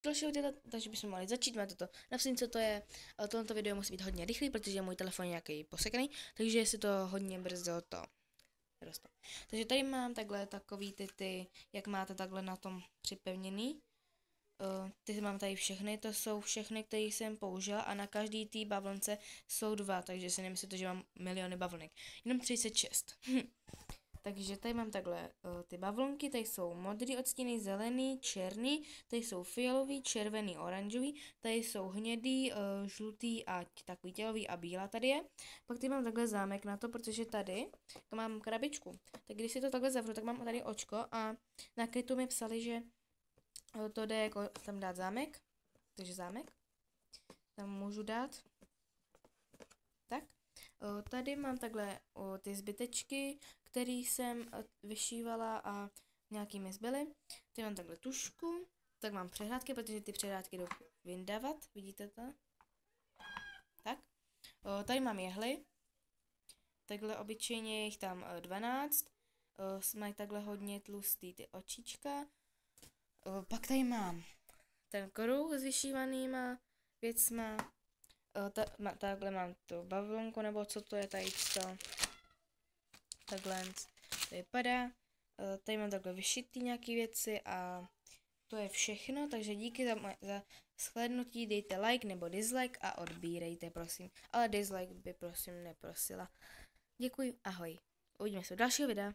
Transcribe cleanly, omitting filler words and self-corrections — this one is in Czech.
dalšího videa, takže bychom mohli začít. Máte to napsat, co to je. Tohle video musí být hodně rychlý, protože můj telefon je nějaký posekaný, takže si to hodně brzo to roste. Takže tady mám takhle takový ty, jak máte takhle na tom připevněný. Ty mám tady všechny, to jsou všechny, které jsem použila a na každý té bavlnce jsou 2, takže si nemyslíte, že mám miliony bavlnek. Jenom 36. Takže tady mám takhle ty bavlnky, tady jsou modrý odstíny, zelený, černý, tady jsou fialový, červený, oranžový, tady jsou hnědý, žlutý a takový tělový a bílá tady je. Pak tady mám takhle zámek na to, protože tady mám krabičku. Tak když si to takhle zavřu, tak mám tady očko a na krytu mi psali, že to jde jako tam dát zámek, takže zámek, tam můžu dát, tak. Tady mám takhle ty zbytečky, které jsem vyšívala a nějaký mi zbyly. Tady mám takhle tušku, tak mám přehrádky, protože ty přehrádky jdou vyndavat, vidíte to? Tak. Tady mám jehly, takhle obyčejně je jich tam 12, mají takhle hodně tlustý ty očička. Pak tady mám ten kruh s vyšívanýma věcma. Takhle mám to bavlonku, nebo co to je tady to. Takhle to vypadá. Tady mám takhle vyšitý nějaký věci a to je všechno, takže díky za shlédnutí, dejte like nebo dislike a odbírejte, prosím. Ale dislike by prosím neprosila. Děkuji, ahoj. Uvidíme se u dalšího videa.